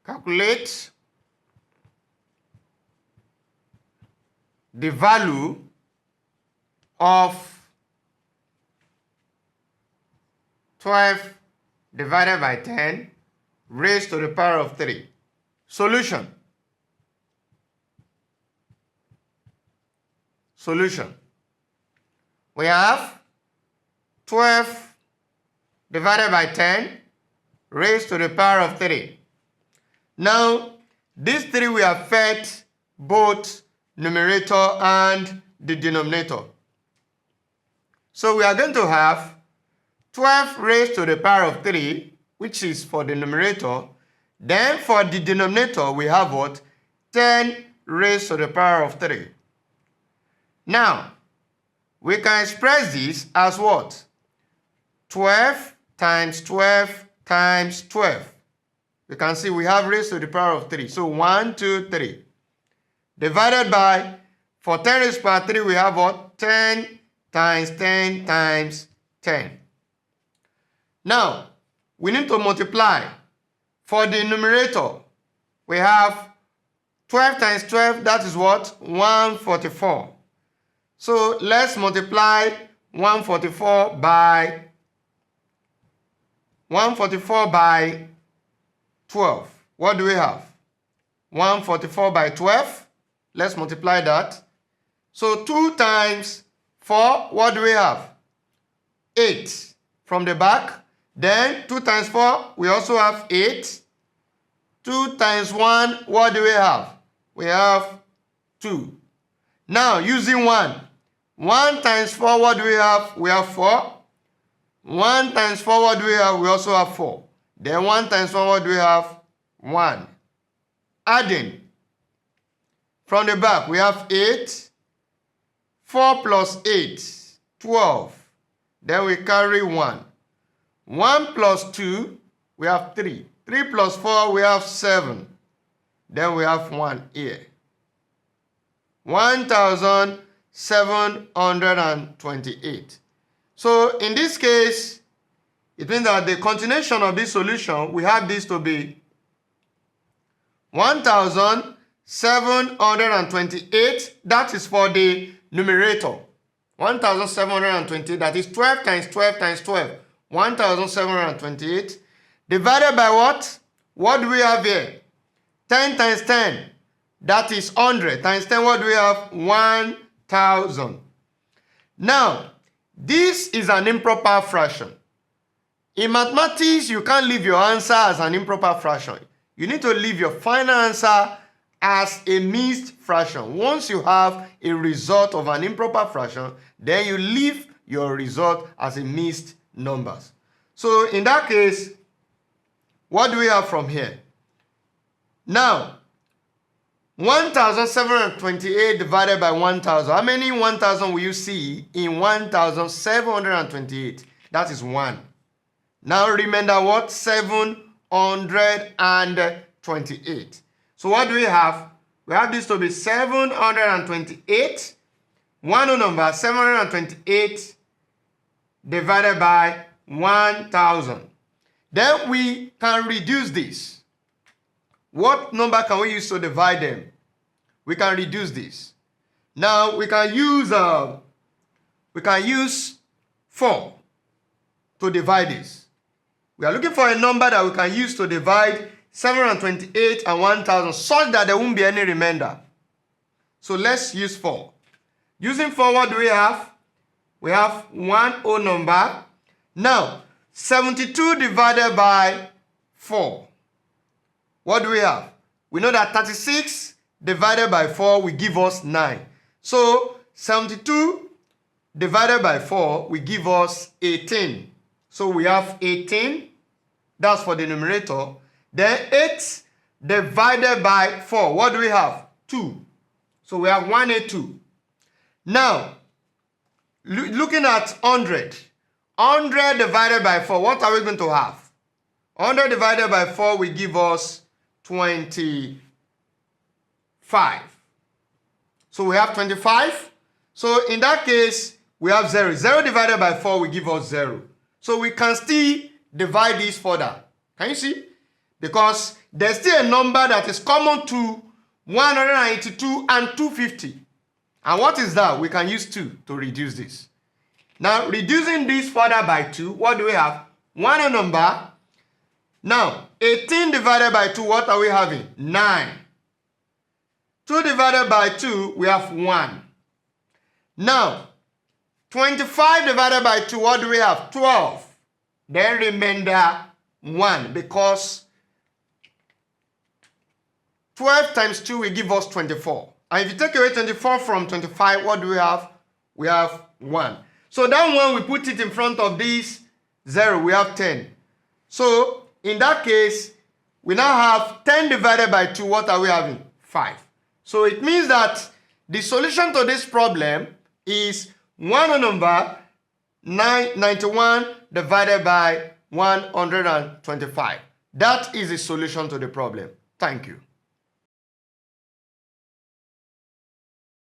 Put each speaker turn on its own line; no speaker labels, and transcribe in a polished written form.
calculate the value of 12 divided by 10 raised to the power of 3. Solution. Solution. We have 12 divided by 10 raised to the power of 3. Now, these 3 will affect both numerator and the denominator. So we are going to have 12 raised to the power of 3, which is for the numerator. Then for the denominator, we have what? 10 raised to the power of 3. Now, we can express this as what? 12 times 12 times 12. You can see we have raised to the power of 3. So 1, 2, 3. Divided by, for 10 raised to the power of 3, we have what? 10 times 10 times 10. Now, we need to multiply. For the numerator, we have 12 times 12, that is what? 144. So let's multiply 144 by 12. What do we have? 144 by 12. Let's multiply that. So 2 times 4, what do we have? 8 from the back. Then 2 times 4, we also have 8. 2 times 1, what do we have? We have 2. Now, using 1. 1 times 4, what do we have? We have 4. 1 times 4, what do we have? We also have 4. Then 1 times 1, what do we have? 1. Adding. From the back, we have 8. 4 plus 8, 12. Then we carry 1. 1 plus 2, we have 3. 3 plus 4, we have 7. Then we have 1 here. 1,728. So in this case, it means that the continuation of this solution, we have this to be 1,728. That is for the numerator. 1,728, that is 12 times 12 times 12. 1,728 divided by what? What do we have here? 10 times 10, that is 100. Times 10, what do we have? 1,000. Now, this is an improper fraction. In mathematics, you can't leave your answer as an improper fraction. You need to leave your final answer as a mixed fraction. Once you have a result of an improper fraction, then you leave your result as a mixed numbers. So in that case, what do we have from here? Now, 1,728 divided by 1,000. How many 1,000 will you see in 1,728? That is 1. Now remember what? 728. So what do we have? We have this to be 728. One whole number, 728 divided by 1,000. Then we can reduce this. What number can we use to divide them? We can reduce this. Now we can use 4 to divide this. We are looking for a number that we can use to divide 728 and 1,000 such that there won't be any remainder. So let's use 4. Using 4, what do we have? We have one whole number. Now, 72 divided by 4. What do we have? We know that 36 divided by 4 will give us 9. So, 72 divided by 4 will give us 18. So, we have 18. That's for the numerator. Then 8 divided by 4. What do we have? 2. So, we have 182. Now, looking at 100. 100 divided by 4, what are we going to have? 100 divided by 4 will give us 25. So we have 25. So in that case, we have 0. 0 divided by 4 will give us 0. So we can still divide this further. Can you see? because there's still a number that is common to 182 and 250. And what is that? We can use 2 to reduce this. Now, reducing this further by 2, what do we have? One number. Now, 18 divided by 2, what are we having? 9. 2 divided by 2, we have 1. Now, 25 divided by 2, what do we have? 12. Then remainder 1, because 12 times 2 will give us 24. And if you take away 24 from 25, what do we have? We have 1. So that 1, we put it in front of this 0, we have 10. So in that case, we now have 10 divided by 2, what are we having? 5. So it means that the solution to this problem is one number 91 divided by 125. That is the solution to the problem. Thank you.